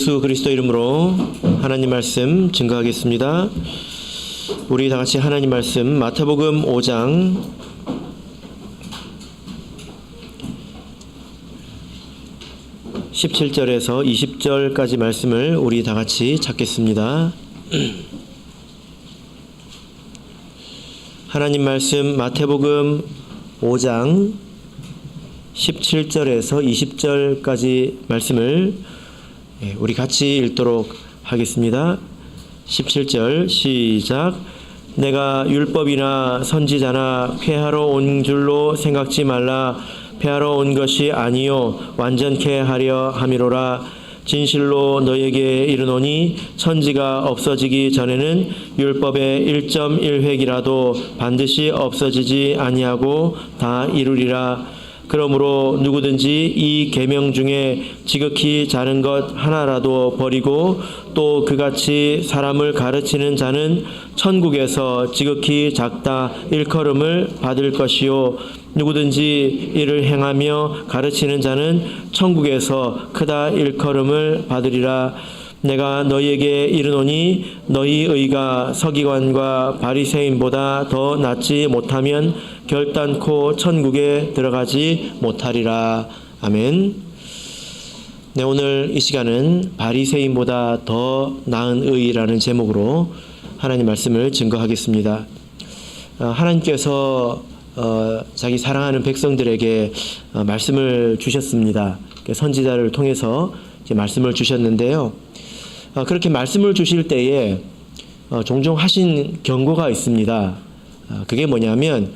예수 그리스도 이름으로 하나님 말씀 증거하겠습니다. 우리 다 같이 하나님 말씀 마태복음 5장 17절에서 20절까지 말씀을 우리 다 같이 찾겠습니다. 하나님 말씀 마태복음 5장 17절에서 20절까지 말씀을 우리 같이 읽도록 하겠습니다. 17절 시작. 내가 율법이나 선지자나 폐하러 온 줄로 생각지 말라. 폐하러 온 것이 아니요 완전케 하려 함이로라. 진실로 너에게 이르노니 천지가 없어지기 전에는 율법의 1.1획이라도 반드시 없어지지 아니하고 다 이루리라. 그러므로 누구든지 이 계명 중에 지극히 작은 것 하나라도 버리고 또 그같이 사람을 가르치는 자는 천국에서 지극히 작다 일컬음을 받을 것이요 누구든지 이를 행하며 가르치는 자는 천국에서 크다 일컬음을 받으리라. 내가 너희에게 이르노니 너희 의가 서기관과 바리새인보다 더 낫지 못하면 결단코 천국에 들어가지 못하리라. 아멘. 네, 오늘 이 시간은 바리새인보다 더 나은 의라는 제목으로 하나님 말씀을 증거하겠습니다. 하나님께서 자기 사랑하는 백성들에게 말씀을 주셨습니다. 선지자를 통해서 이제 말씀을 주셨는데요. 그렇게 말씀을 주실 때에 종종 하신 경고가 있습니다. 그게 뭐냐면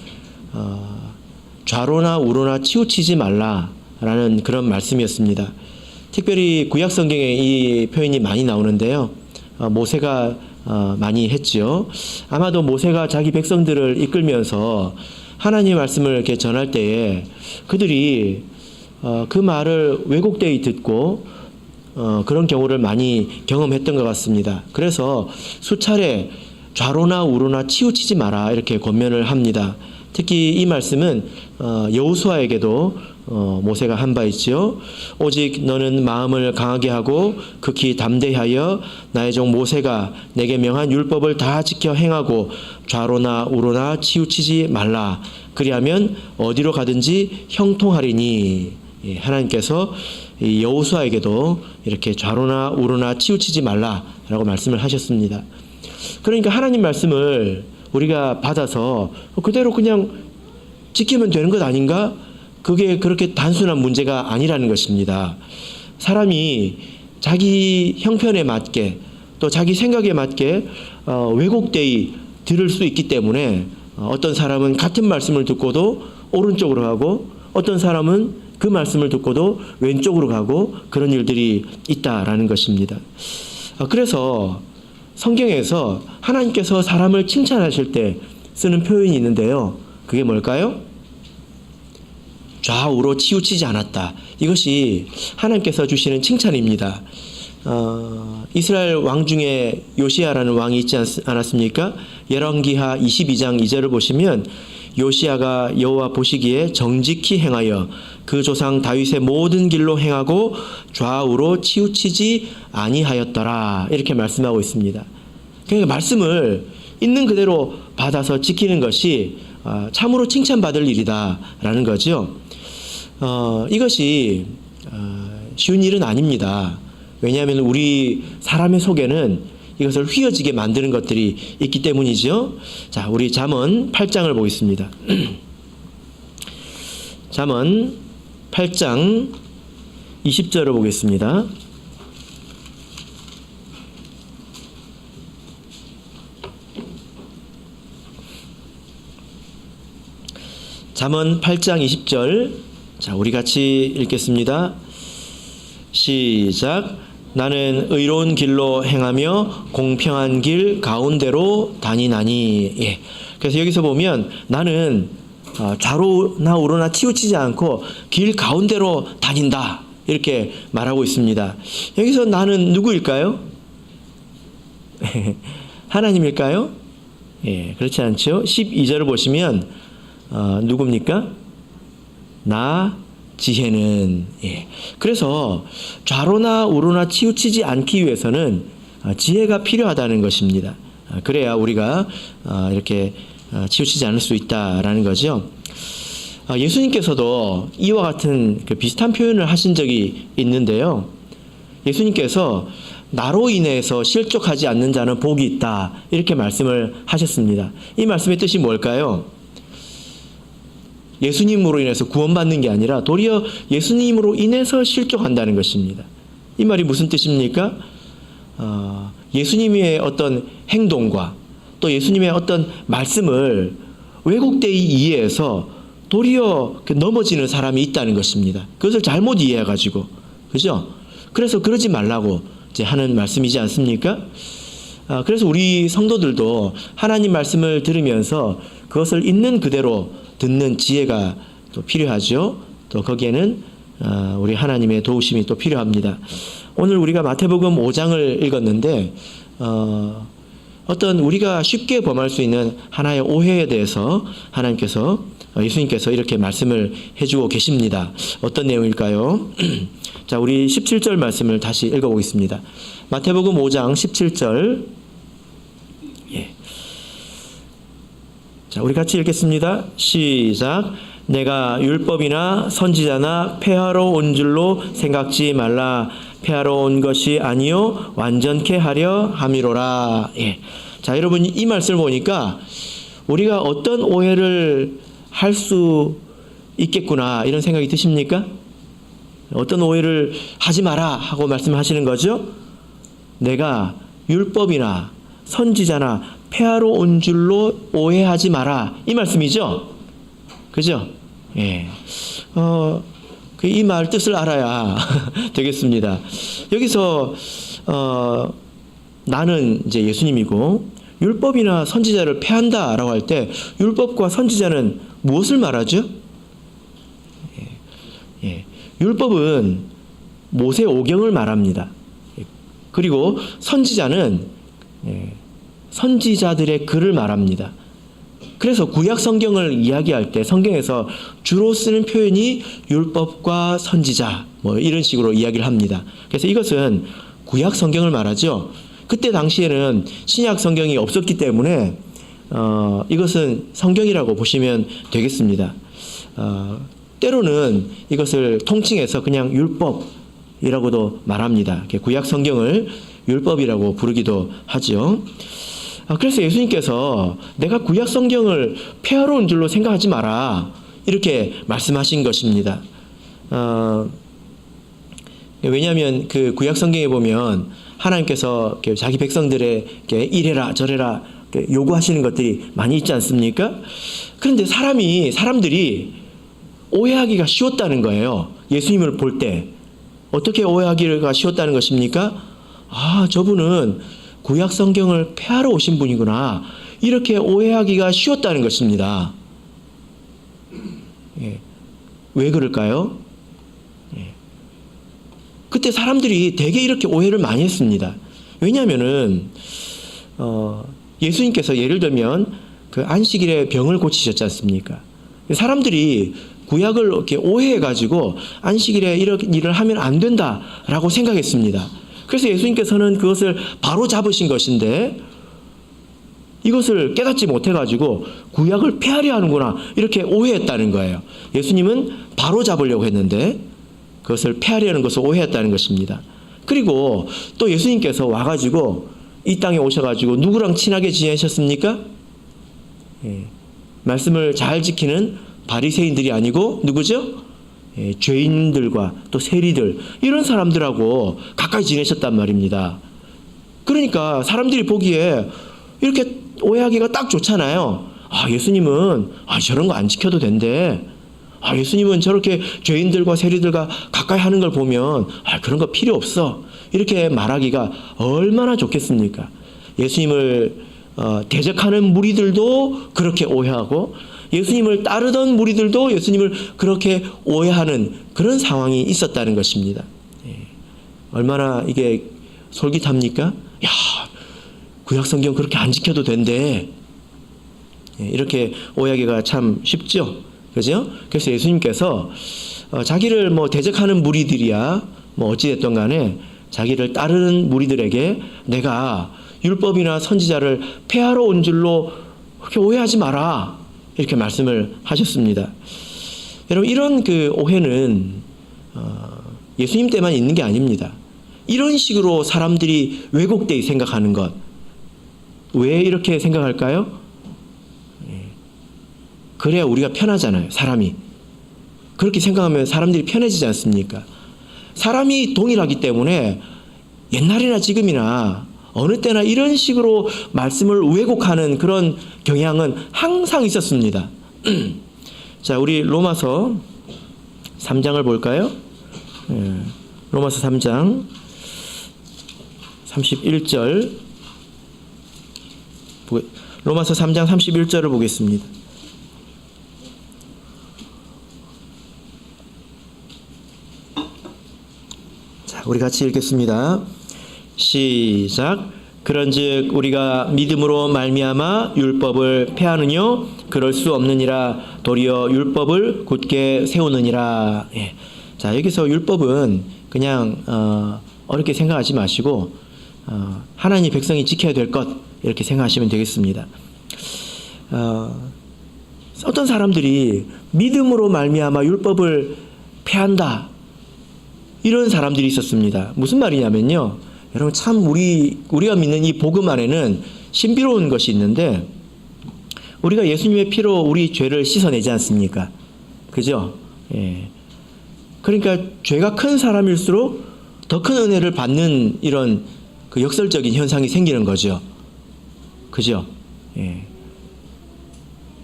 좌로나 우로나 치우치지 말라라는 그런 말씀이었습니다. 특별히 구약 성경에 이 표현이 많이 나오는데요. 모세가 많이 했지요. 아마도 모세가 자기 백성들을 이끌면서 하나님의 말씀을 이렇게 전할 때에 그들이 그 말을 왜곡되이 듣고 그런 경우를 많이 경험했던 것 같습니다. 그래서 수차례 좌로나 우로나 치우치지 마라 이렇게 권면을 합니다. 특히 이 말씀은 여호수아에게도 모세가 한 바 있지요. 오직 너는 마음을 강하게 하고 극히 담대하여 나의 종 모세가 내게 명한 율법을 다 지켜 행하고 좌로나 우로나 치우치지 말라. 그리하면 어디로 가든지 형통하리니. 하나님께서 여호수아에게도 이렇게 좌로나 우로나 치우치지 말라라고 말씀을 하셨습니다. 그러니까 하나님 말씀을 우리가 받아서 그대로 그냥 지키면 되는 것 아닌가? 그게 그렇게 단순한 문제가 아니라는 것입니다. 사람이 자기 형편에 맞게 또 자기 생각에 맞게 왜곡되이 들을 수 있기 때문에 어떤 사람은 같은 말씀을 듣고도 오른쪽으로 가고 어떤 사람은 그 말씀을 듣고도 왼쪽으로 가고 그런 일들이 있다라는 것입니다. 그래서 성경에서 하나님께서 사람을 칭찬하실 때 쓰는 표현이 있는데요. 그게 뭘까요? 좌우로 치우치지 않았다. 이것이 하나님께서 주시는 칭찬입니다. 이스라엘 왕 중에 요시야라는 왕이 있지 않았습니까? 열왕기하 22장 2절을 보시면 요시야가 여호와 보시기에 정직히 행하여 그 조상 다윗의 모든 길로 행하고 좌우로 치우치지 아니하였더라. 이렇게 말씀하고 있습니다. 그러니까 말씀을 있는 그대로 받아서 지키는 것이 참으로 칭찬받을 일이다라는 거죠. 이것이 쉬운 일은 아닙니다. 왜냐하면 우리 사람의 속에는 이것을 휘어지게 만드는 것들이 있기 때문이죠. 자, 우리 잠언 8장을 보겠습니다. 잠언 8장 20절을 보겠습니다. 잠언 8장 20절. 자, 우리 같이 읽겠습니다. 시작. 나는 의로운 길로 행하며 공평한 길 가운데로 다니나니. 예. 그래서 여기서 보면 나는 좌로나 우로나 치우치지 않고 길 가운데로 다닌다. 이렇게 말하고 있습니다. 여기서 나는 누구일까요? 하나님일까요? 예, 그렇지 않죠? 12절을 보시면 누굽니까? 나 지혜는 그래서 좌로나 우로나 치우치지 않기 위해서는 지혜가 필요하다는 것입니다. 그래야 우리가 이렇게 치우치지 않을 수 있다라는 거죠. 예수님께서도 이와 같은 그 비슷한 표현을 하신 적이 있는데요. 예수님께서 나로 인해서 실족하지 않는 자는 복이 있다 이렇게 말씀을 하셨습니다. 이 말씀의 뜻이 뭘까요? 예수님으로 인해서 구원받는 게 아니라 도리어 예수님으로 인해서 실족한다는 것입니다. 이 말이 무슨 뜻입니까? 예수님의 어떤 행동과 또 예수님의 어떤 말씀을 왜곡되이 이해해서 도리어 넘어지는 사람이 있다는 것입니다. 그것을 잘못 이해해가지고, 그죠? 그래서 그러지 말라고 이제 하는 말씀이지 않습니까? 그래서 우리 성도들도 하나님 말씀을 들으면서 그것을 있는 그대로 듣는 지혜가 또 필요하죠. 또 거기에는 우리 하나님의 도우심이 또 필요합니다. 오늘 우리가 마태복음 5장을 읽었는데 어떤 우리가 쉽게 범할 수 있는 하나의 오해에 대해서 예수님께서 이렇게 말씀을 해주고 계십니다. 어떤 내용일까요? 자, 우리 17절 말씀을 다시 읽어보겠습니다. 마태복음 5장 17절. 자, 우리 같이 읽겠습니다. 시작. 내가 율법이나 선지자나 폐하러 온 줄로 생각지 말라. 폐하러 온 것이 아니요 완전케 하려 함이로라. 자, 여러분 이 말씀을 보니까 우리가 어떤 오해를 할 수 있겠구나 이런 생각이 드십니까? 어떤 오해를 하지 마라 하고 말씀하시는 거죠. 내가 율법이나 선지자나 폐하러 온 줄로 오해하지 마라 이 말씀이죠. 그죠? 이 말 뜻을 알아야 되겠습니다. 여기서 나는 이제 예수님이고 율법이나 선지자를 폐한다라고 할 때 율법과 선지자는 무엇을 말하죠? 율법은 모세 오경을 말합니다. 그리고 선지자는 선지자들의 글을 말합니다. 그래서 구약 성경을 이야기할 때 성경에서 주로 쓰는 표현이 율법과 선지자 이런 식으로 이야기를 합니다. 그래서 이것은 구약 성경을 말하죠. 그때 당시에는 신약 성경이 없었기 때문에 이것은 성경이라고 보시면 되겠습니다. 때로는 이것을 통칭해서 그냥 율법이라고도 말합니다. 구약 성경을 율법이라고 부르기도 하죠. 그래서 예수님께서 내가 구약 성경을 폐하러 온 줄로 생각하지 마라 이렇게 말씀하신 것입니다. 왜냐하면 그 구약 성경에 보면 하나님께서 자기 백성들에게 이래라 저래라 요구하시는 것들이 많이 있지 않습니까? 그런데 사람들이 오해하기가 쉬웠다는 거예요. 예수님을 볼 때 어떻게 오해하기가 쉬웠다는 것입니까? 저분은 구약 성경을 폐하러 오신 분이구나 이렇게 오해하기가 쉬웠다는 것입니다. 왜 그럴까요? 그때 사람들이 되게 이렇게 오해를 많이 했습니다. 왜냐하면은 예수님께서 예를 들면 그 안식일에 병을 고치셨지 않습니까? 사람들이 구약을 이렇게 오해해가지고 안식일에 이런 일을 하면 안 된다라고 생각했습니다. 그래서 예수님께서는 그것을 바로 잡으신 것인데 이것을 깨닫지 못해가지고 구약을 폐하려 하는구나 이렇게 오해했다는 거예요. 예수님은 바로 잡으려고 했는데 그것을 폐하려는 것을 오해했다는 것입니다. 그리고 또 예수님께서 와가지고 이 땅에 오셔가지고 누구랑 친하게 지내셨습니까? 말씀을 잘 지키는 바리새인들이 아니고 누구죠? 죄인들과 또 세리들 이런 사람들하고 가까이 지내셨단 말입니다. 그러니까 사람들이 보기에 이렇게 오해하기가 딱 좋잖아요. 예수님은 저런 거 안 지켜도 된대. 예수님은 저렇게 죄인들과 세리들과 가까이 하는 걸 보면 그런 거 필요 없어. 이렇게 말하기가 얼마나 좋겠습니까? 예수님을 대적하는 무리들도 그렇게 오해하고 예수님을 따르던 무리들도 예수님을 그렇게 오해하는 그런 상황이 있었다는 것입니다. 얼마나 이게 솔깃합니까? 구약 성경 그렇게 안 지켜도 된대. 이렇게 오해하기가 참 쉽죠. 그죠? 그래서 예수님께서 자기를 뭐 대적하는 무리들이야 뭐 어찌됐든 간에 자기를 따르는 무리들에게 내가 율법이나 선지자를 폐하러 온 줄로 그렇게 오해하지 마라 이렇게 말씀을 하셨습니다. 여러분 이런 그 오해는 예수님 때만 있는 게 아닙니다. 이런 식으로 사람들이 왜곡되게 생각하는 것, 왜 이렇게 생각할까요? 그래야 우리가 편하잖아요. 사람이 그렇게 생각하면 사람들이 편해지지 않습니까? 사람이 동일하기 때문에 옛날이나 지금이나 어느 때나 이런 식으로 말씀을 왜곡하는 그런 경향은 항상 있었습니다. 자, 우리 로마서 3장을 볼까요? 로마서 3장 31절 로마서 3장 31절을 보겠습니다. 자, 우리 같이 읽겠습니다. 시작. 그런즉 우리가 믿음으로 말미암아 율법을 폐하느뇨 그럴 수 없느니라 도리어 율법을 굳게 세우느니라. 예. 자, 여기서 율법은 그냥 어렵게 생각하지 마시고 하나님 백성이 지켜야 될 것 이렇게 생각하시면 되겠습니다. 어떤 사람들이 믿음으로 말미암아 율법을 폐한다 이런 사람들이 있었습니다. 무슨 말이냐면요, 여러분 참 우리가 믿는 이 복음 안에는 신비로운 것이 있는데 우리가 예수님의 피로 우리 죄를 씻어내지 않습니까? 그죠? 예. 그러니까 죄가 큰 사람일수록 더 큰 은혜를 받는 이런 그 역설적인 현상이 생기는 거죠. 그죠? 예.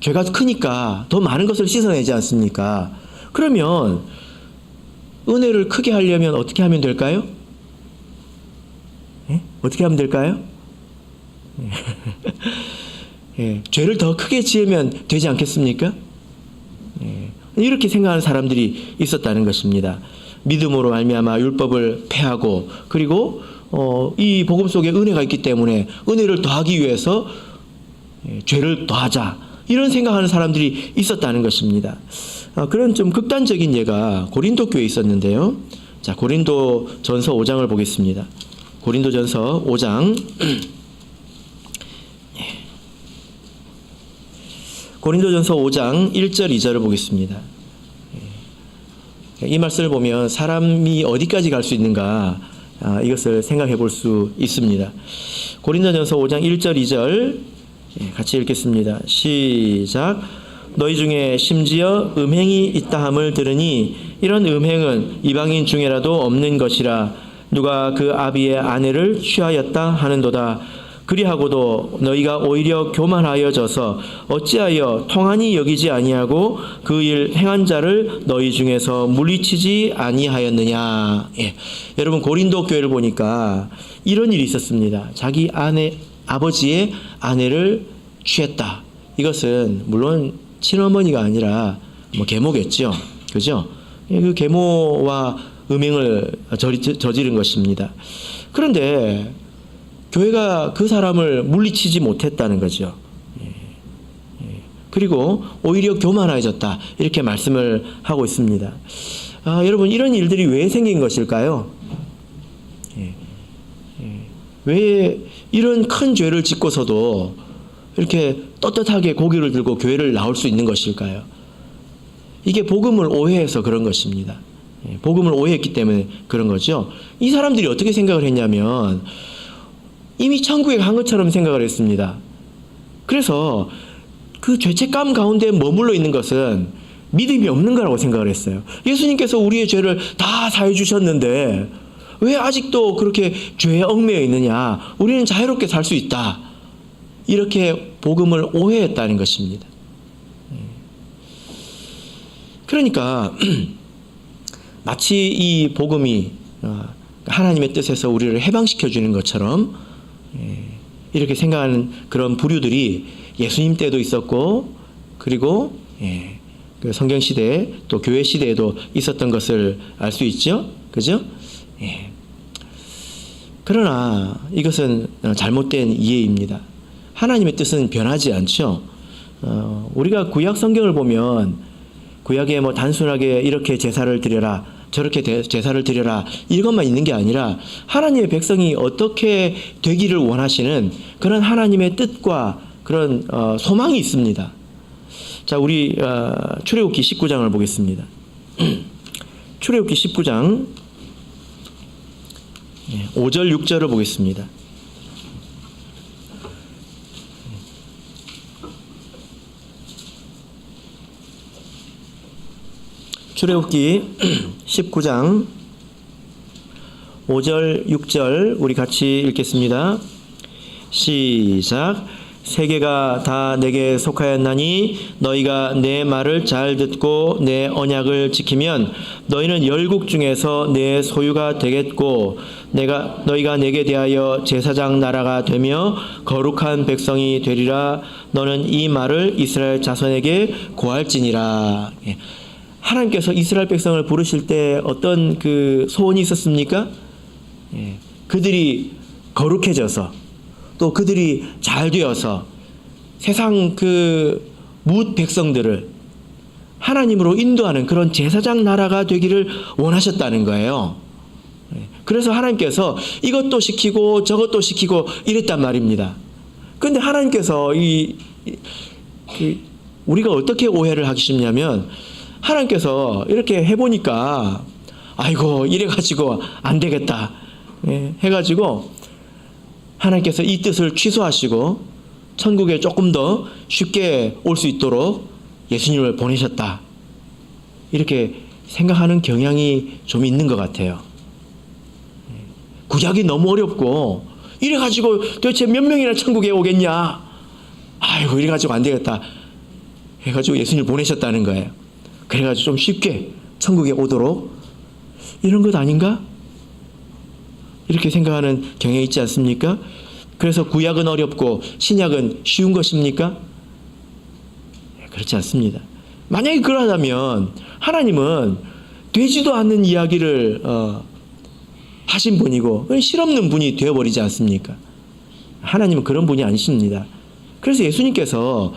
죄가 크니까 더 많은 것을 씻어내지 않습니까? 그러면 은혜를 크게 하려면 어떻게 하면 될까요? 예? 어떻게 하면 될까요? 예. 죄를 더 크게 지으면 되지 않겠습니까? 예. 이렇게 생각하는 사람들이 있었다는 것입니다. 믿음으로 말미암아 율법을 폐하고 그리고 이 복음 속에 은혜가 있기 때문에 은혜를 더하기 위해서 죄를 더하자 이런 생각하는 사람들이 있었다는 것입니다. 그런 좀 극단적인 예가 고린도 교회에 있었는데요. 자, 고린도전서 5장을 보겠습니다. 고린도전서 5장 고린도전서 5장 1절 2절을 보겠습니다. 이 말씀을 보면 사람이 어디까지 갈 수 있는가 이것을 생각해 볼 수 있습니다. 고린도전서 5장 1절 2절 같이 읽겠습니다. 시작. 너희 중에 심지어 음행이 있다함을 들으니 이런 음행은 이방인 중에라도 없는 것이라 누가 그 아비의 아내를 취하였다 하는도다. 그리하고도 너희가 오히려 교만하여져서 어찌하여 통한이 여기지 아니하고 그 일 행한 자를 너희 중에서 물리치지 아니하였느냐. 예. 여러분 고린도 교회를 보니까 이런 일이 있었습니다. 자기 아버지의 아내를 취했다. 이것은 물론 친어머니가 아니라 뭐 계모겠죠. 그죠? 그 계모와 음행을 저지른 것입니다. 그런데 교회가 그 사람을 물리치지 못했다는 거죠. 그리고 오히려 교만해졌다 이렇게 말씀을 하고 있습니다. 여러분 이런 일들이 왜 생긴 것일까요? 왜 이런 큰 죄를 짓고서도 이렇게 떳떳하게 고개를 들고 교회를 나올 수 있는 것일까요? 이게 복음을 오해해서 그런 것입니다. 복음을 오해했기 때문에 그런 거죠. 이 사람들이 어떻게 생각을 했냐면 이미 천국에 간 것처럼 생각을 했습니다. 그래서 그 죄책감 가운데 머물러 있는 것은 믿음이 없는 거라고 생각을 했어요. 예수님께서 우리의 죄를 다 사해 주셨는데 왜 아직도 그렇게 죄에 얽매여 있느냐? 우리는 자유롭게 살 수 있다. 이렇게 복음을 오해했다는 것입니다. 그러니까 마치 이 복음이 하나님의 뜻에서 우리를 해방시켜 주는 것처럼 이렇게 생각하는 그런 부류들이 예수님 때도 있었고 그리고 그 성경 시대 또 교회 시대에도 있었던 것을 알 수 있죠. 그죠? 그러나 이것은 잘못된 이해입니다. 하나님의 뜻은 변하지 않죠. 우리가 구약 성경을 보면 구약에 뭐 단순하게 이렇게 제사를 드려라, 저렇게 제사를 드려라, 이것만 있는 게 아니라 하나님의 백성이 어떻게 되기를 원하시는 그런 하나님의 뜻과 그런 소망이 있습니다. 자, 우리 출애굽기 19장을 보겠습니다. 출애굽기 19장 5절 6절을 보겠습니다. 출애굽기 19장 5절 6절 우리 같이 읽겠습니다. 시작. 세계가 다 내게 속하였나니 너희가 내 말을 잘 듣고 내 언약을 지키면 너희는 열국 중에서 내 소유가 되겠고 너희가 내게 대하여 제사장 나라가 되며 거룩한 백성이 되리라. 너는 이 말을 이스라엘 자손에게 고할지니라. 하나님께서 이스라엘 백성을 부르실 때 어떤 그 소원이 있었습니까? 그들이 거룩해져서 또 그들이 잘 되어서 세상 그 뭇 백성들을 하나님으로 인도하는 그런 제사장 나라가 되기를 원하셨다는 거예요. 그래서 하나님께서 이것도 시키고 저것도 시키고 이랬단 말입니다. 그런데 하나님께서 우리가 어떻게 오해를 하기 쉽냐면 하나님께서 이렇게 해보니까 아이고 이래가지고 안 되겠다 해가지고 하나님께서 이 뜻을 취소하시고 천국에 조금 더 쉽게 올 수 있도록 예수님을 보내셨다, 이렇게 생각하는 경향이 좀 있는 것 같아요. 구약이 너무 어렵고 이래가지고 도대체 몇 명이나 천국에 오겠냐, 아이고 이래가지고 안 되겠다 해가지고 예수님을 보내셨다는 거예요. 그래가지고 좀 쉽게 천국에 오도록, 이런 것 아닌가? 이렇게 생각하는 경향이 있지 않습니까? 그래서 구약은 어렵고 신약은 쉬운 것입니까? 그렇지 않습니다. 만약에 그러다면 하나님은 되지도 않는 이야기를 하신 분이고 실없는 분이 되어버리지 않습니까? 하나님은 그런 분이 아니십니다. 그래서 예수님께서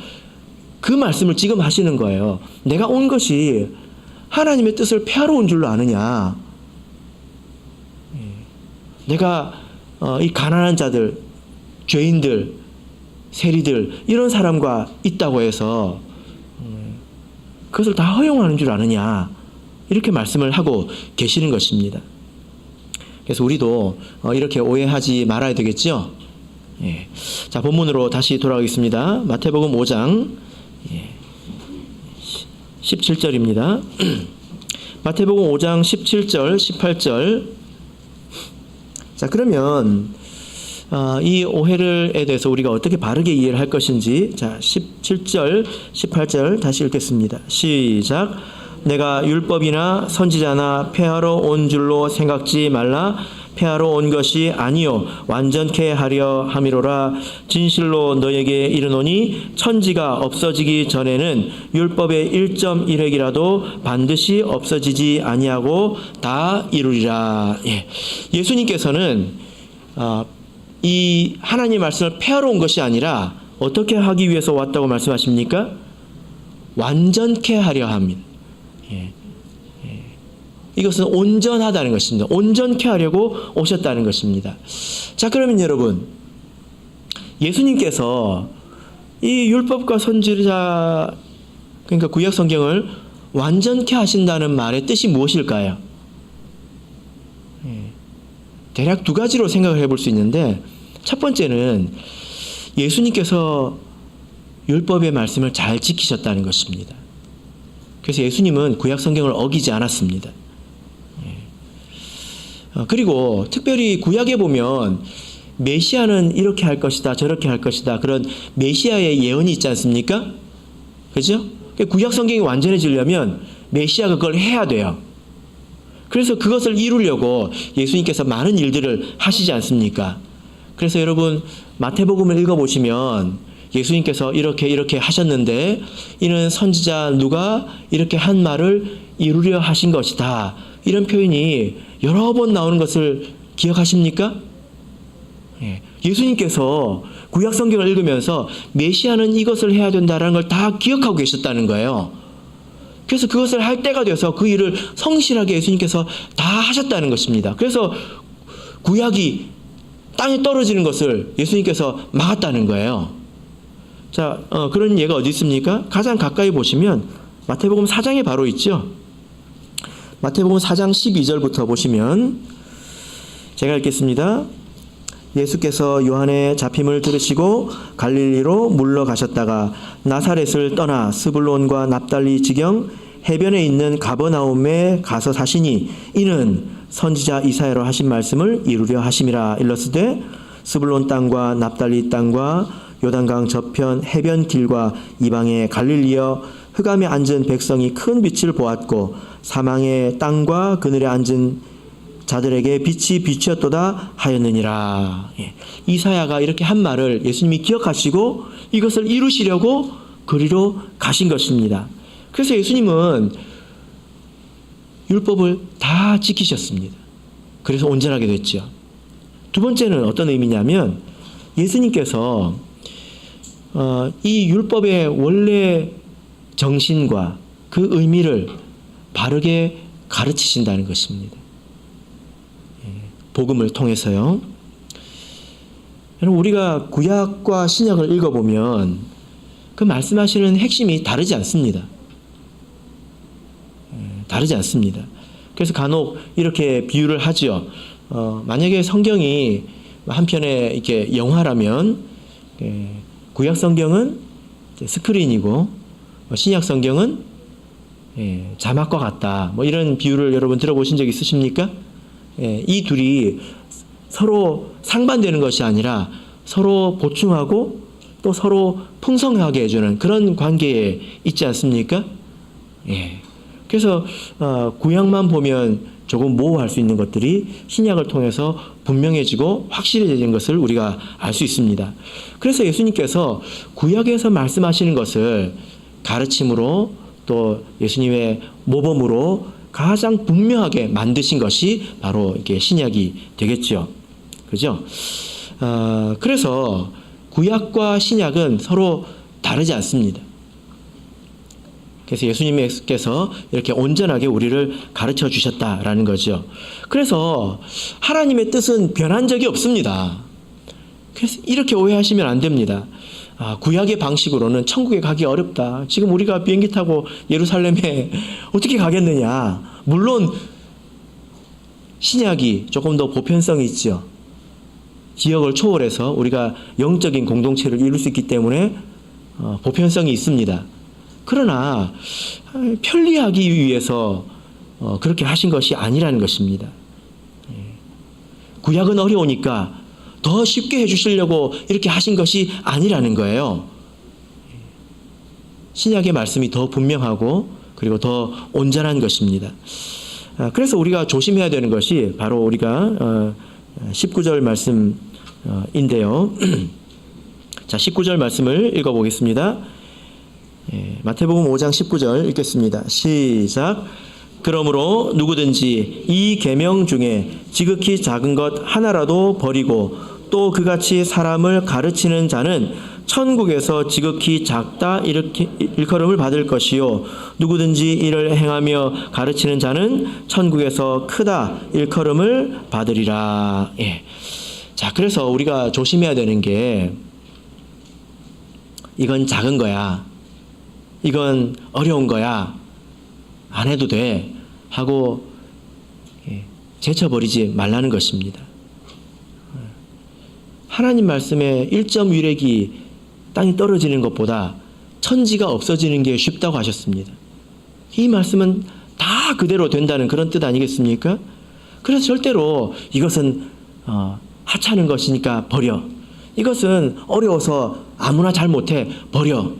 그 말씀을 지금 하시는 거예요. 내가 온 것이 하나님의 뜻을 폐하러 온 줄로 아느냐? 내가 이 가난한 자들, 죄인들, 세리들 이런 사람과 있다고 해서 그것을 다 허용하는 줄 아느냐, 이렇게 말씀을 하고 계시는 것입니다. 그래서 우리도 이렇게 오해하지 말아야 되겠죠. 자, 본문으로 다시 돌아가겠습니다. 마태복음 5장 17절입니다. 마태복음 5장 17절 18절. 자, 그러면 이 오해를에 대해서 우리가 어떻게 바르게 이해를 할 것인지, 자 17절 18절 다시 읽겠습니다. 시작. 내가 율법이나 선지자나 폐하러 온 줄로 생각지 말라. 폐하러 온 것이 아니요 완전케 하려 함이로라. 진실로 너에게 이르노니 천지가 없어지기 전에는 율법의 1.1획이라도 반드시 없어지지 아니하고 다 이루리라. 예수님께서는 이 하나님의 말씀을 폐하러 온 것이 아니라 어떻게 하기 위해서 왔다고 말씀하십니까? 완전케 하려 합니다. 이것은 온전하다는 것입니다. 온전케 하려고 오셨다는 것입니다. 자, 그러면 여러분, 예수님께서 이 율법과 선지자, 그러니까 구약 성경을 완전케 하신다는 말의 뜻이 무엇일까요? 대략 두 가지로 생각을 해볼 수 있는데, 첫 번째는 예수님께서 율법의 말씀을 잘 지키셨다는 것입니다. 그래서 예수님은 구약 성경을 어기지 않았습니다. 그리고 특별히 구약에 보면 메시아는 이렇게 할 것이다, 저렇게 할 것이다, 그런 메시아의 예언이 있지 않습니까? 그렇죠? 구약 성경이 완전해지려면 메시아가 그걸 해야 돼요. 그래서 그것을 이루려고 예수님께서 많은 일들을 하시지 않습니까? 그래서 여러분 마태복음을 읽어보시면 예수님께서 이렇게 하셨는데 이는 선지자 누가 이렇게 한 말을 이루려 하신 것이다, 이런 표현이 여러 번 나오는 것을 기억하십니까? 예수님께서 구약 성경을 읽으면서 메시아는 이것을 해야 된다는 걸 다 기억하고 계셨다는 거예요. 그래서 그것을 할 때가 돼서 그 일을 성실하게 예수님께서 다 하셨다는 것입니다. 그래서 구약이 땅에 떨어지는 것을 예수님께서 막았다는 거예요. 자, 그런 예가 어디 있습니까? 가장 가까이 보시면 마태복음 4장에 바로 있죠. 마태복음 4장 12절부터 보시면 제가 읽겠습니다. 예수께서 요한의 잡힘을 들으시고 갈릴리로 물러가셨다가 나사렛을 떠나 스불론과 납달리 지경 해변에 있는 가버나움에 가서 사시니 이는 선지자 이사야로 하신 말씀을 이루려 하심이라. 일렀으되 스불론 땅과 납달리 땅과 요단강 저편 해변 길과 이방의 갈릴리여 흑암에 앉은 백성이 큰 빛을 보았고 사망의 땅과 그늘에 앉은 자들에게 빛이 비추었도다 하였느니라. 이사야가 이렇게 한 말을 예수님이 기억하시고 이것을 이루시려고 그리로 가신 것입니다. 그래서 예수님은 율법을 다 지키셨습니다. 그래서 온전하게 됐죠. 두 번째는 어떤 의미냐면 예수님께서 이 율법의 원래 정신과 그 의미를 바르게 가르치신다는 것입니다. 복음을 통해서요. 여러분, 우리가 구약과 신약을 읽어보면 그 말씀하시는 핵심이 다르지 않습니다. 다르지 않습니다. 그래서 간혹 이렇게 비유를 하죠. 만약에 성경이 한편에 이렇게 영화라면 구약 성경은 스크린이고 신약 성경은 자막과 같다. 뭐 이런 비유를 여러분 들어보신 적 있으십니까? 이 둘이 서로 상반되는 것이 아니라 서로 보충하고 또 서로 풍성하게 해주는 그런 관계에 있지 않습니까? 그래서 구약만 보면 조금 모호할 수 있는 것들이 신약을 통해서 분명해지고 확실해진 것을 우리가 알 수 있습니다. 그래서 예수님께서 구약에서 말씀하시는 것을 가르침으로 또 예수님의 모범으로 가장 분명하게 만드신 것이 바로 이게 신약이 되겠죠. 그죠? 그래서 구약과 신약은 서로 다르지 않습니다. 그래서 예수님께서 이렇게 온전하게 우리를 가르쳐 주셨다라는 거죠. 그래서 하나님의 뜻은 변한 적이 없습니다. 그래서 이렇게 오해하시면 안 됩니다. 구약의 방식으로는 천국에 가기 어렵다. 지금 우리가 비행기 타고 예루살렘에 어떻게 가겠느냐. 물론 신약이 조금 더 보편성이 있죠. 지역을 초월해서 우리가 영적인 공동체를 이룰 수 있기 때문에 보편성이 있습니다. 그러나 편리하기 위해서 그렇게 하신 것이 아니라는 것입니다. 구약은 어려우니까 더 쉽게 해주시려고 이렇게 하신 것이 아니라는 거예요. 신약의 말씀이 더 분명하고 그리고 더 온전한 것입니다. 그래서 우리가 조심해야 되는 것이 바로 우리가 19절 말씀인데요. 자, 19절 말씀을 읽어보겠습니다. 마태복음 5장 19절 읽겠습니다. 시작. 그러므로 누구든지 이 계명 중에 지극히 작은 것 하나라도 버리고 또 그같이 사람을 가르치는 자는 천국에서 지극히 작다 일컬음을 받을 것이요 누구든지 이를 행하며 가르치는 자는 천국에서 크다 일컬음을 받으리라. 자, 그래서 우리가 조심해야 되는 게 이건 작은 거야. 이건 어려운 거야. 안 해도 돼. 하고 제쳐버리지 말라는 것입니다. 하나님 말씀에 1.1획이 땅에 떨어지는 것보다 천지가 없어지는 게 쉽다고 하셨습니다. 이 말씀은 다 그대로 된다는 그런 뜻 아니겠습니까? 그래서 절대로 이것은 하찮은 것이니까 버려. 이것은 어려워서 아무나 잘 못해. 버려.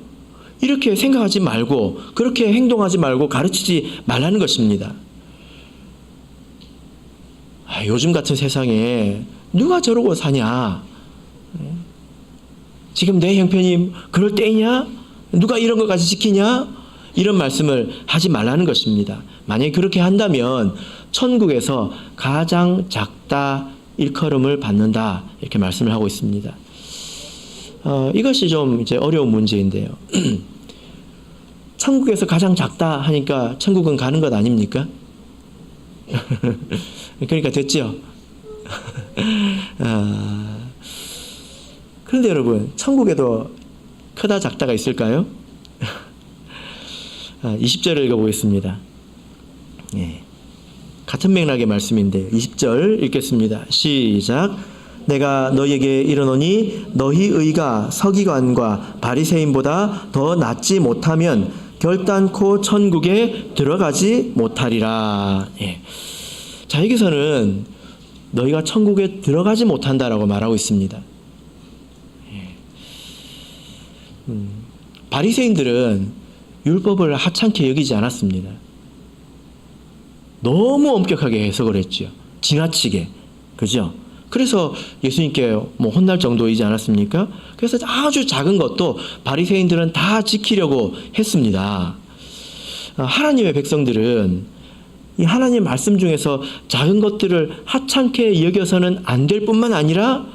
이렇게 생각하지 말고 그렇게 행동하지 말고 가르치지 말라는 것입니다. 요즘 같은 세상에 누가 저러고 사냐? 지금 내 형편이 그럴 때이냐? 누가 이런 것까지 지키냐? 이런 말씀을 하지 말라는 것입니다. 만약에 그렇게 한다면 천국에서 가장 작다 일컬음을 받는다 이렇게 말씀을 하고 있습니다. 이것이 좀 이제 어려운 문제인데요. 천국에서 가장 작다 하니까 천국은 가는 것 아닙니까? 그러니까 됐죠? 그런데 여러분, 천국에도 크다 작다가 있을까요? 20절을 읽어보겠습니다. 예. 같은 맥락의 말씀인데 20절 읽겠습니다. 시작. 내가 너희에게 이르노니 너희 의가 서기관과 바리새인보다 더 낫지 못하면 결단코 천국에 들어가지 못하리라. 예. 자, 여기서는 너희가 천국에 들어가지 못한다라고 말하고 있습니다. 예. 바리새인들은 율법을 하찮게 여기지 않았습니다. 너무 엄격하게 해석을 했죠. 지나치게. 그죠? 그래서 예수님께 뭐 혼날 정도이지 않았습니까? 그래서 아주 작은 것도 바리새인들은 다 지키려고 했습니다. 하나님의 백성들은 이 하나님 말씀 중에서 작은 것들을 하찮게 여겨서는 안 될 뿐만 아니라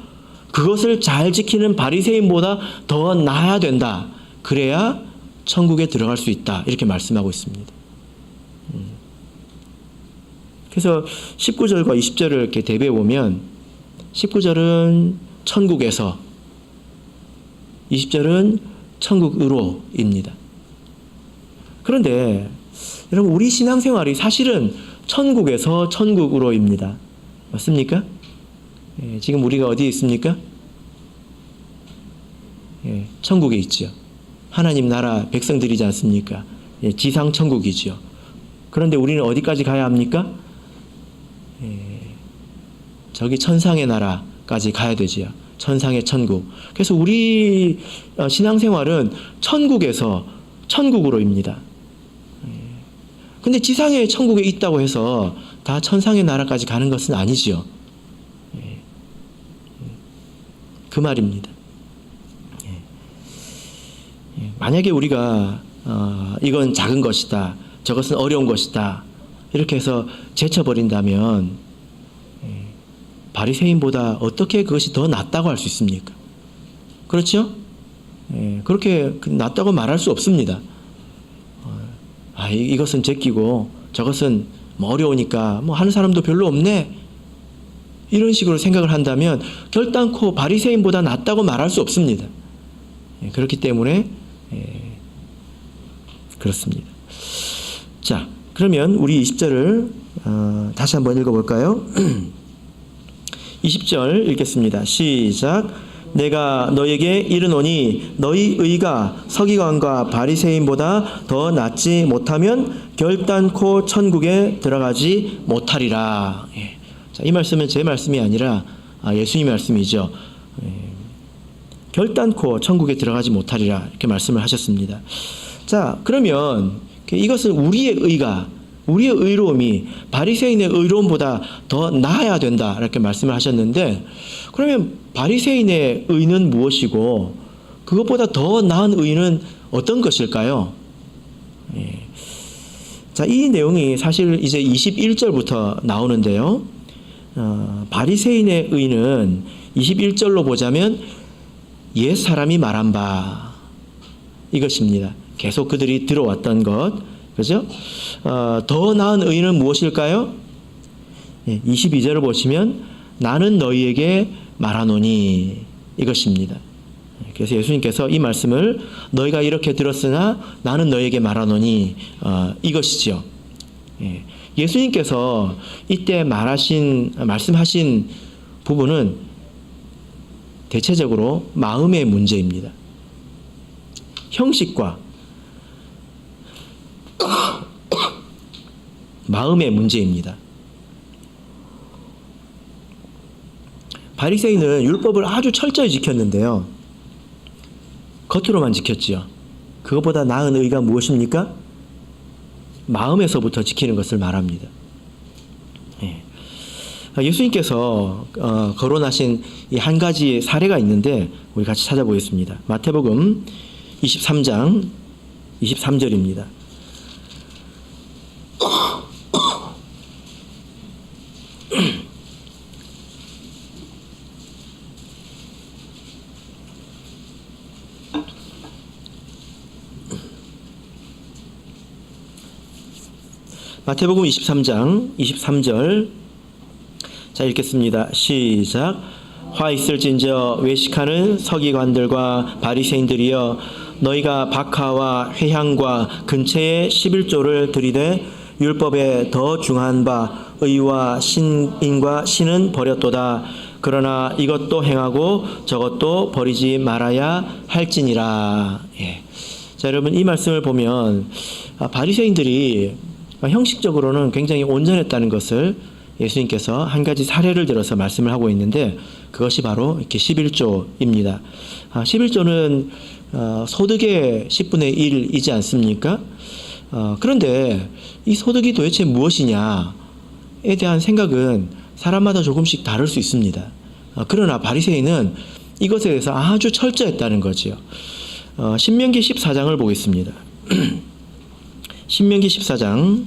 그것을 잘 지키는 바리새인보다 더 나아야 된다. 그래야 천국에 들어갈 수 있다. 이렇게 말씀하고 있습니다. 그래서 19절과 20절을 이렇게 대비해 보면 19절은 천국에서 20절은 천국으로입니다. 그런데 여러분, 우리 신앙생활이 사실은 천국에서 천국으로입니다. 맞습니까? 예, 지금 우리가 어디에 있습니까? 예, 천국에 있죠. 하나님 나라 백성들이지 않습니까? 예, 지상 천국이죠. 그런데 우리는 어디까지 가야 합니까? 예, 저기 천상의 나라까지 가야 되지요. 천상의 천국. 그래서 우리 신앙생활은 천국에서 천국으로입니다. 근데 지상의 천국에 있다고 해서 다 천상의 나라까지 가는 것은 아니지요. 그 말입니다. 만약에 우리가 이건 작은 것이다, 저것은 어려운 것이다 이렇게 해서 제쳐버린다면 바리새인보다 어떻게 그것이 더 낫다고 할 수 있습니까? 그렇죠? 그렇게 낫다고 말할 수 없습니다. 이것은 제끼고 저것은 뭐 어려우니까 뭐 하는 사람도 별로 없네, 이런 식으로 생각을 한다면 결단코 바리새인보다 낫다고 말할 수 없습니다. 그렇기 때문에 그렇습니다. 자, 그러면 우리 20절을 다시 한번 읽어볼까요? 20절 읽겠습니다. 시작. 내가 너에게 이르노니 너희 의가 서기관과 바리새인보다 더 낫지 못하면 결단코 천국에 들어가지 못하리라. 예. 자, 이 말씀은 제 말씀이 아니라 예수님의 말씀이죠. 결단코 천국에 들어가지 못하리라 이렇게 말씀을 하셨습니다. 자, 그러면 이것은 우리의 의가, 우리의 의로움이 바리새인의 의로움보다 더 나아야 된다 이렇게 말씀을 하셨는데, 그러면 바리새인의 의는 무엇이고 그것보다 더 나은 의는 어떤 것일까요? 예. 자, 이 내용이 사실 이제 21절부터 나오는데요. 바리새인의 의는 21절로 보자면 옛 사람이 말한 바 이것입니다. 계속 그들이 들어왔던 것, 그죠? 더 나은 의는 무엇일까요? 22절을 보시면 나는 너희에게 말하노니 이것입니다. 그래서 예수님께서 이 말씀을 너희가 이렇게 들었으나 나는 너희에게 말하노니 이것이죠. 예수님께서 이때 말씀하신 부분은 대체적으로 마음의 문제입니다. 형식과 마음의 문제입니다. 바리새인은 율법을 아주 철저히 지켰는데요. 겉으로만 지켰지요. 그것보다 나은 의가 무엇입니까? 마음에서부터 지키는 것을 말합니다. 예수님께서 거론하신 이 한 가지 사례가 있는데 우리 같이 찾아보겠습니다. 마태복음 23장 23절입니다. 마태복음 23장 23절. 자, 읽겠습니다. 시작. 화 있을진저 외식하는 서기관들과 바리새인들이여, 너희가 박하와 회향과 근처에 11조를 들이되 율법에 더 중한 바 의와 신인과 신은 버렸도다. 그러나 이것도 행하고 저것도 버리지 말아야 할지니라. 예. 자, 여러분, 이 말씀을 보면 바리새인들이 형식적으로는 굉장히 온전했다는 것을 예수님께서 한 가지 사례를 들어서 말씀을 하고 있는데, 그것이 바로 이렇게 11조입니다. 11조는 소득의 10분의 1이지 않습니까? 그런데 이 소득이 도대체 무엇이냐에 대한 생각은 사람마다 조금씩 다를 수 있습니다. 그러나 바리새인은 이것에 대해서 아주 철저했다는 거지요. 신명기 14장을 보겠습니다. 신명기 14장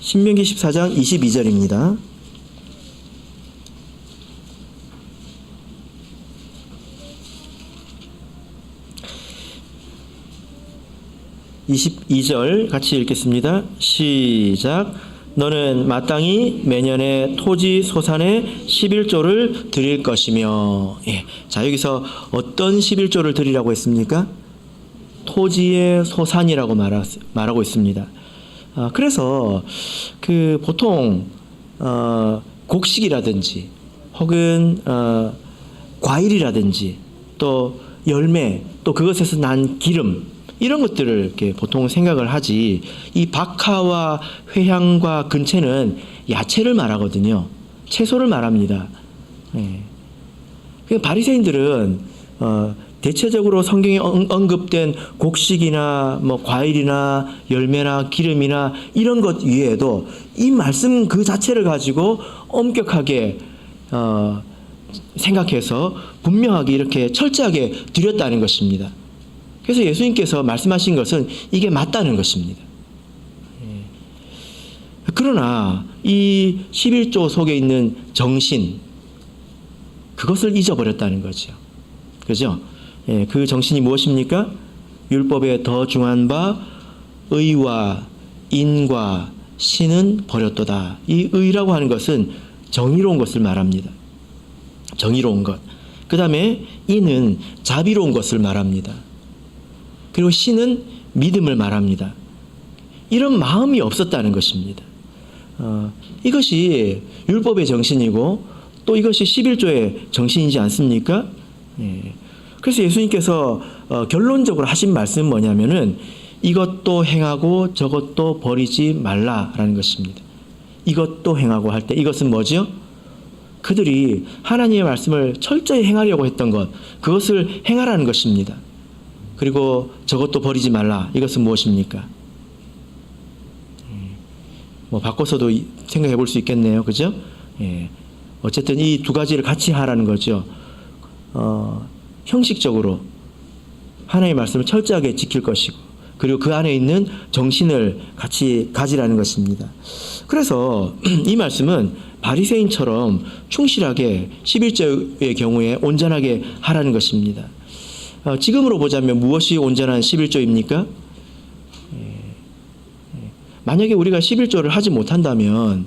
신명기 14장 22절입니다. (22절) 같이 읽겠습니다. 시작. 너는 마땅히 매년에 토지 소산의 11조를 드릴 것이며. 예. 자, 여기서 어떤 11조를 드리라고 했습니까? 토지의 소산이라고 말하고 있습니다. 그래서 보통 곡식이라든지 혹은 과일이라든지 또 열매, 또 그것에서 난 기름, 이런 것들을 이렇게 보통 생각을 하지, 이 박하와 회향과 근채는 야채를 말하거든요. 채소를 말합니다. 예. 바리새인들은 대체적으로 성경에 언급된 곡식이나 뭐 과일이나 열매나 기름이나 이런 것 외에도 이 말씀 그 자체를 가지고 엄격하게 생각해서 분명하게 이렇게 철저하게 드렸다는 것입니다. 그래서 예수님께서 말씀하신 것은 이게 맞다는 것입니다. 그러나 이 11조 속에 있는 정신, 그것을 잊어버렸다는 거죠. 그죠? 예, 그 정신이 무엇입니까? 율법에 더 중한 바 의와 인과 신은 버렸도다. 이 의라고 하는 것은 정의로운 것을 말합니다. 정의로운 것. 그 다음에 인은 자비로운 것을 말합니다. 그리고 신은 믿음을 말합니다. 이런 마음이 없었다는 것입니다. 이것이 율법의 정신이고 또 이것이 11조의 정신이지 않습니까? 예. 그래서 예수님께서 결론적으로 하신 말씀은 뭐냐면은 이것도 행하고 저것도 버리지 말라라는 것입니다. 이것도 행하고 할 때 이것은 뭐죠? 그들이 하나님의 말씀을 철저히 행하려고 했던 것, 그것을 행하라는 것입니다. 그리고 저것도 버리지 말라. 이것은 무엇입니까? 뭐 바꿔서도 생각해 볼 수 있겠네요. 그죠? 예. 어쨌든 이 두 가지를 같이 하라는 거죠. 형식적으로 하나님의 말씀을 철저하게 지킬 것이고, 그리고 그 안에 있는 정신을 같이 가지라는 것입니다. 그래서 이 말씀은 바리새인처럼 충실하게 11조의 경우에 온전하게 하라는 것입니다. 지금으로 보자면 무엇이 온전한 11조입니까? 만약에 우리가 11조를 하지 못한다면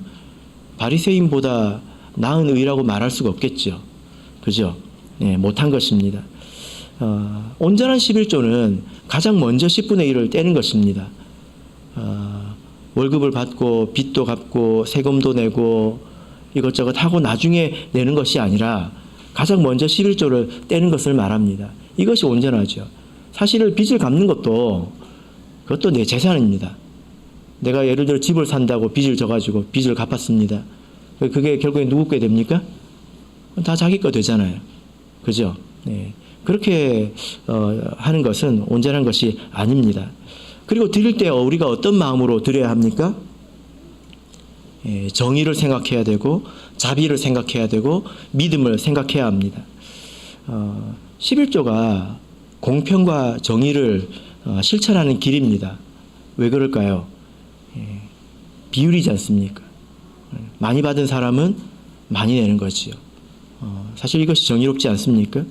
바리새인보다 나은 의라고 말할 수가 없겠죠. 그죠? 네, 못한 것입니다. 온전한 11조는 가장 먼저 10분의 1을 떼는 것입니다. 월급을 받고 빚도 갚고 세금도 내고 이것저것 하고 나중에 내는 것이 아니라 가장 먼저 11조를 떼는 것을 말합니다. 이것이 온전하죠. 사실 빚을 갚는 것도 그것도 내 재산입니다. 내가 예를 들어 집을 산다고 빚을 져가지고 빚을 갚았습니다. 그게 결국에 누구 게 됩니까? 다 자기 거 되잖아요. 그죠? 네. 그렇게 하는 것은 온전한 것이 아닙니다. 그리고 드릴 때 우리가 어떤 마음으로 드려야 합니까? 예, 정의를 생각해야 되고 자비를 생각해야 되고 믿음을 생각해야 합니다. 11조가 공평과 정의를 실천하는 길입니다. 왜 그럴까요? 예, 비율이지 않습니까? 많이 받은 사람은 많이 내는 거지요. 사실 이것이 정의롭지 않습니까?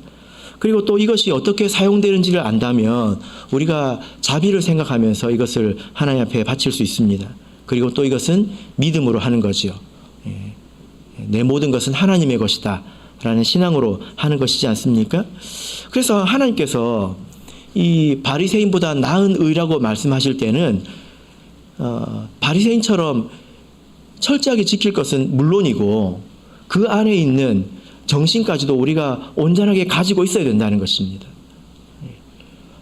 그리고 또 이것이 어떻게 사용되는지를 안다면 우리가 자비를 생각하면서 이것을 하나님 앞에 바칠 수 있습니다. 그리고 또 이것은 믿음으로 하는 거지요. 내 모든 것은 하나님의 것이다 라는 신앙으로 하는 것이지 않습니까? 그래서 하나님께서 이 바리새인보다 나은 의라고 말씀하실 때는 바리새인처럼 철저하게 지킬 것은 물론이고 그 안에 있는 정신까지도 우리가 온전하게 가지고 있어야 된다는 것입니다.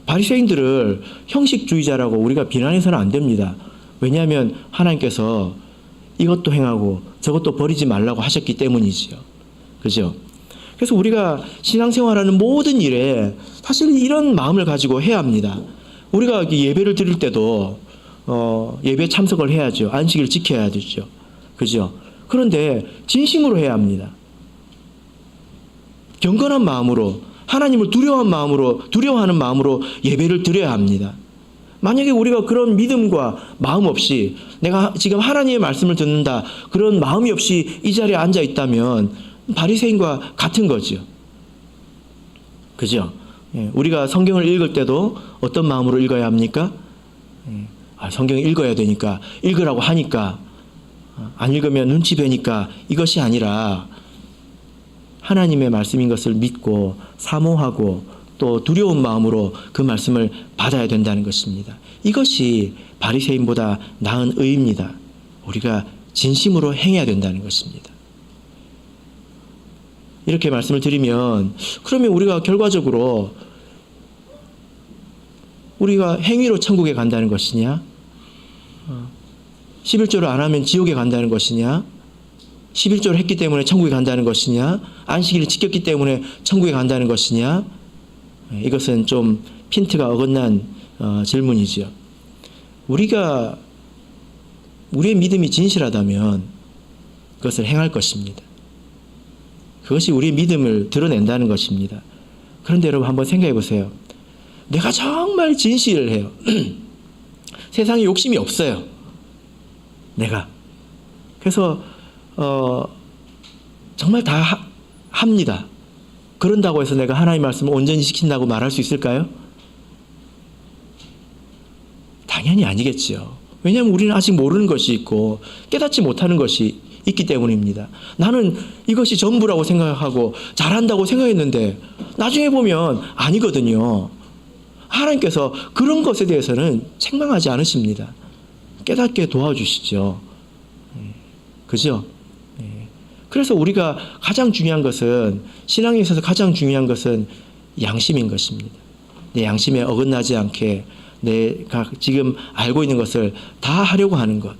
바리새인들을 형식주의자라고 우리가 비난해서는 안 됩니다. 왜냐하면 하나님께서 이것도 행하고 저것도 버리지 말라고 하셨기 때문이지요. 그죠? 그래서 우리가 신앙생활하는 모든 일에 사실 이런 마음을 가지고 해야 합니다. 우리가 예배를 드릴 때도 예배 참석을 해야죠. 안식일을 지켜야 되죠. 그죠? 그런데 진심으로 해야 합니다. 경건한 마음으로, 하나님을 두려워하는 마음으로 예배를 드려야 합니다. 만약에 우리가 그런 믿음과 마음 없이 내가 지금 하나님의 말씀을 듣는다 그런 마음이 없이 이 자리에 앉아 있다면 바리새인과 같은 거죠. 그죠? 우리가 성경을 읽을 때도 어떤 마음으로 읽어야 합니까? 성경을 읽어야 되니까, 읽으라고 하니까, 안 읽으면 눈치 뵈니까 이것이 아니라 하나님의 말씀인 것을 믿고 사모하고 또 두려운 마음으로 그 말씀을 받아야 된다는 것입니다. 이것이 바리새인보다 나은 의입니다. 우리가 진심으로 행해야 된다는 것입니다. 이렇게 말씀을 드리면 그러면 우리가 결과적으로 우리가 행위로 천국에 간다는 것이냐? 11조를 안 하면 지옥에 간다는 것이냐? 11조를 했기 때문에 천국에 간다는 것이냐? 안식일을 지켰기 때문에 천국에 간다는 것이냐? 이것은 좀 핀트가 어긋난 질문이죠. 우리의 믿음이 진실하다면 그것을 행할 것입니다. 그것이 우리의 믿음을 드러낸다는 것입니다. 그런데 여러분 한번 생각해 보세요. 내가 정말 진실을 해요. 세상에 욕심이 없어요. 내가. 그래서 정말 다 합니다. 그런다고 해서 내가 하나님의 말씀을 온전히 지킨다고 말할 수 있을까요? 당연히 아니겠죠. 왜냐하면 우리는 아직 모르는 것이 있고 깨닫지 못하는 것이 있기 때문입니다. 나는 이것이 전부라고 생각하고 잘한다고 생각했는데 나중에 보면 아니거든요. 하나님께서 그런 것에 대해서는 책망하지 않으십니다. 깨닫게 도와주시죠. 그죠? 그래서 우리가 가장 중요한 것은, 신앙에 있어서 가장 중요한 것은 양심인 것입니다. 내 양심에 어긋나지 않게 내가 지금 알고 있는 것을 다 하려고 하는 것.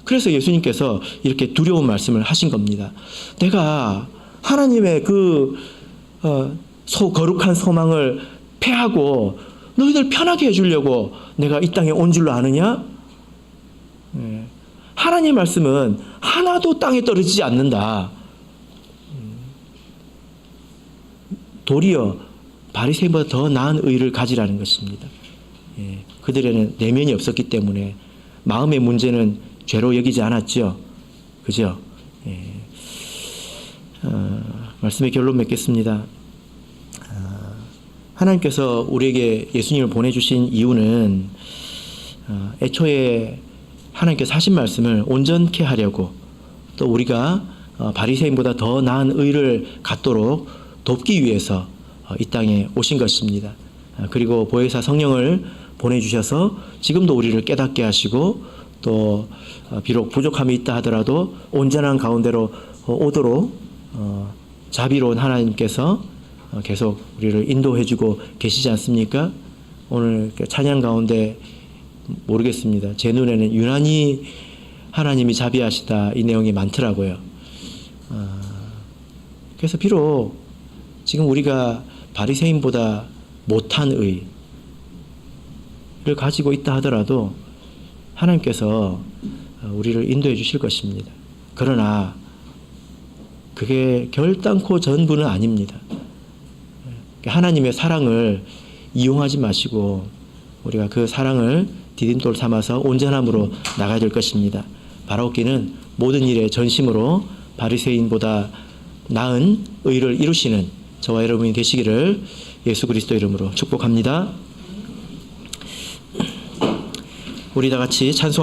그래서 예수님께서 이렇게 두려운 말씀을 하신 겁니다. 내가 하나님의 거룩한 소망을 폐하고 너희들 편하게 해주려고 내가 이 땅에 온 줄로 아느냐? 하나님의 말씀은 하나도 땅에 떨어지지 않는다. 도리어 바리새인보다 더 나은 의를 가지라는 것입니다. 그들에는 내면이 없었기 때문에 마음의 문제는 죄로 여기지 않았죠. 그죠? 말씀의 결론 맺겠습니다. 하나님께서 우리에게 예수님을 보내주신 이유는 애초에 하나님께서 하신 말씀을 온전케 하려고, 또 우리가 바리새인보다 더 나은 의를 갖도록 돕기 위해서 이 땅에 오신 것입니다. 그리고 보혜사 성령을 보내주셔서 지금도 우리를 깨닫게 하시고, 또 비록 부족함이 있다 하더라도 온전한 가운데로 오도록 자비로운 하나님께서 계속 우리를 인도해주고 계시지 않습니까? 오늘 찬양 가운데 모르겠습니다. 제 눈에는 유난히 하나님이 자비하시다 이 내용이 많더라고요. 그래서 비록 지금 우리가 바리새인보다 못한 의를 가지고 있다 하더라도 하나님께서 우리를 인도해 주실 것입니다. 그러나 그게 결단코 전부는 아닙니다. 하나님의 사랑을 이용하지 마시고 우리가 그 사랑을 디딤돌 삼아서 온전함으로 나가야 될 것입니다. 바라옵기는 모든 일에 전심으로 바리새인보다 나은 의를 이루시는 저와 여러분이 되시기를 예수 그리스도 이름으로 축복합니다. 우리 다 같이 찬송하겠습니다.